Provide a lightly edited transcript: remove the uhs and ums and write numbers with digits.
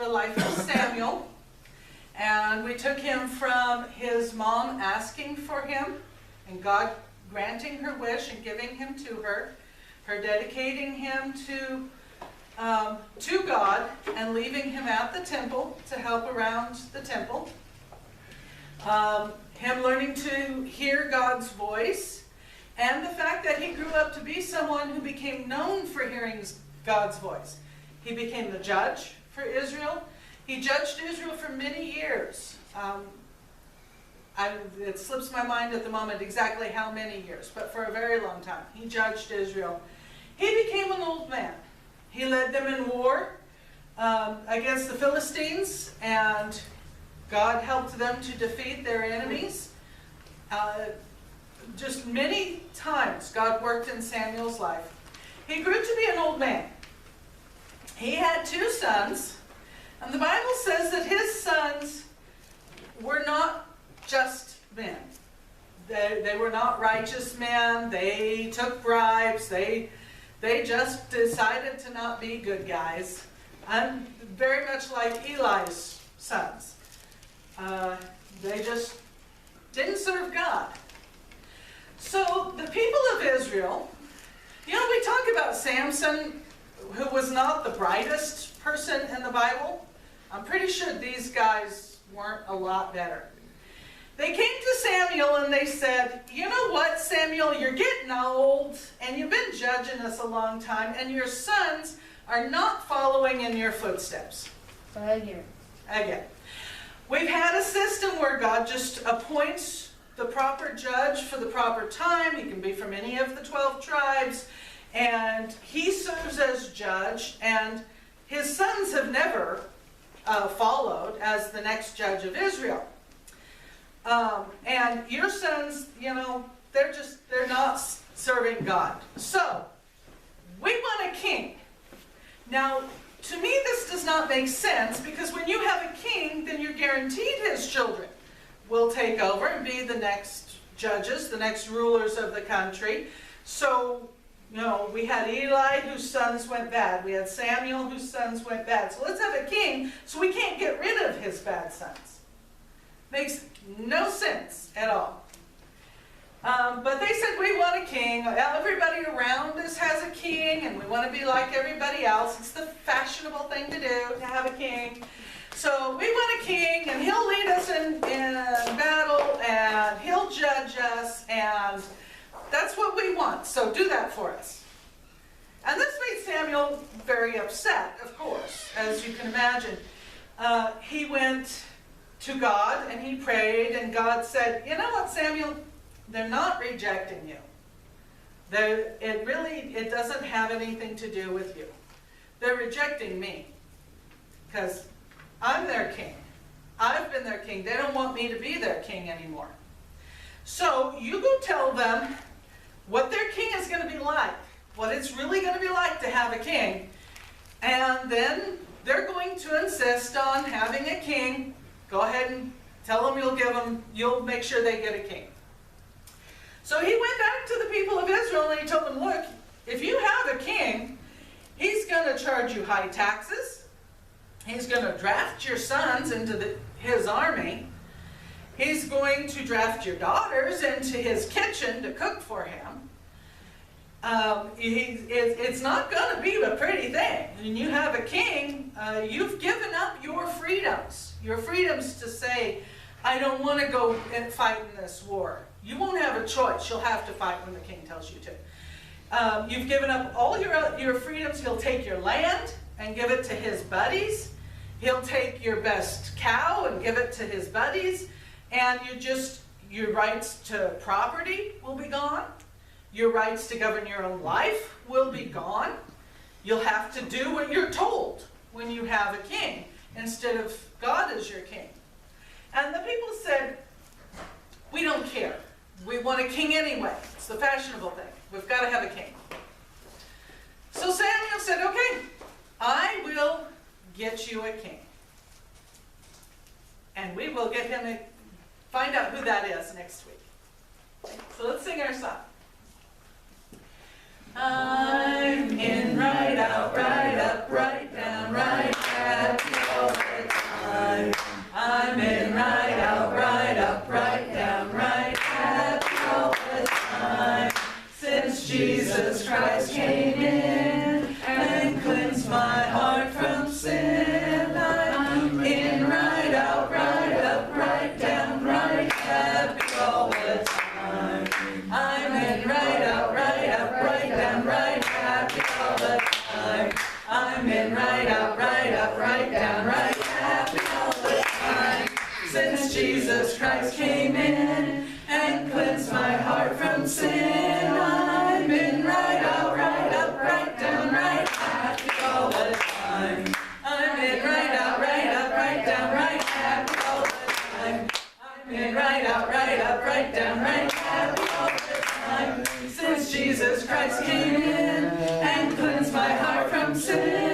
the life of Samuel. And we took him from his mom asking for him, and God granting her wish and giving him to her, her dedicating him to God and leaving him at the temple to help around the temple. Him learning to hear God's voice, and the fact that he grew up to be someone who became known for hearing God's voice. He became the judge for Israel. He judged Israel for many years. It slips my mind at the moment exactly how many years, but for a very long time. He judged Israel. He became an old man. He led them in war against the Philistines, and God helped them to defeat their enemies. Just many times God worked in Samuel's life. He grew to be an old man. He had 2 sons, and the Bible says that his sons were not just men. They were not righteous men. They took bribes. They just decided to not be good guys. And very much like Eli's sons. They just didn't serve God. So the people of Israel, we talk about Samson, who was not the brightest person in the Bible. I'm pretty sure these guys weren't a lot better. They came to Samuel and they said, you know what, Samuel, you're getting old and you've been judging us a long time and your sons are not following in your footsteps. Again. We've had a system where God just appoints the proper judge for the proper time. He can be from any of the 12 tribes. And he serves as judge, and his sons have never followed as the next judge of Israel. And your sons, they're not serving God. So, we want a king. Now, to me this does not make sense, because when you have a king, then you're guaranteed his children will take over and be the next judges, the next rulers of the country. So, we had Eli, whose sons went bad. We had Samuel, whose sons went bad. So let's have a king so we can't get rid of his bad sons. Makes no sense at all. But they said, we want a king. Everybody around us has a king, and we want to be like everybody else. It's the fashionable thing to do, to have a king. So we want a king, and he'll lead us in battle, and he'll judge us, and that's what we want. So do that for us. And this made Samuel very upset, of course, as you can imagine. He went to God, and he prayed, and God said, you know what, Samuel? They're not rejecting you. It doesn't have anything to do with you. They're rejecting me, because I'm their king. I've been their king. They don't want me to be their king anymore. So you go tell them what their king is going to be like, what it's really going to be like to have a king. And then they're going to insist on having a king. Go ahead and tell them you'll make sure they get a king. So he went back to the people of Israel and he told them, look, if you have a king, he's going to charge you high taxes. He's going to draft your sons into his army. He's going to draft your daughters into his kitchen to cook for him. It's not going to be a pretty thing. When you have a king, you've given up your freedoms to say, I don't want to go and fight in this war. You won't have a choice. You'll have to fight when the king tells you to. You've given up all your freedoms. He'll take your land and give it to his buddies. He'll take your best cow and give it to his buddies. And your rights to property will be gone. Your rights to govern your own life will be gone. You'll have to do what you're told when you have a king, instead of God as your king. And the people said, we don't care. We want a king anyway. It's the fashionable thing. We've got to have a king. So Samuel said, okay, I will get you a king. And we will get him find out who that is next week. So let's sing our song. I'm in, right out, right up, right down, right at you. happy all the time. I'm in right out, right down, right, happy all the time. I'm in right out, right down, right, happy all the time. Since Jesus Christ came in and cleansed my heart from sin, I'm in right out, right down, right, happy all the time. I'm in right out, right down, right, happy all the time. I'm in right out, right down, right, happy all the time. Since Jesus Christ came in and cleansed my heart from sin,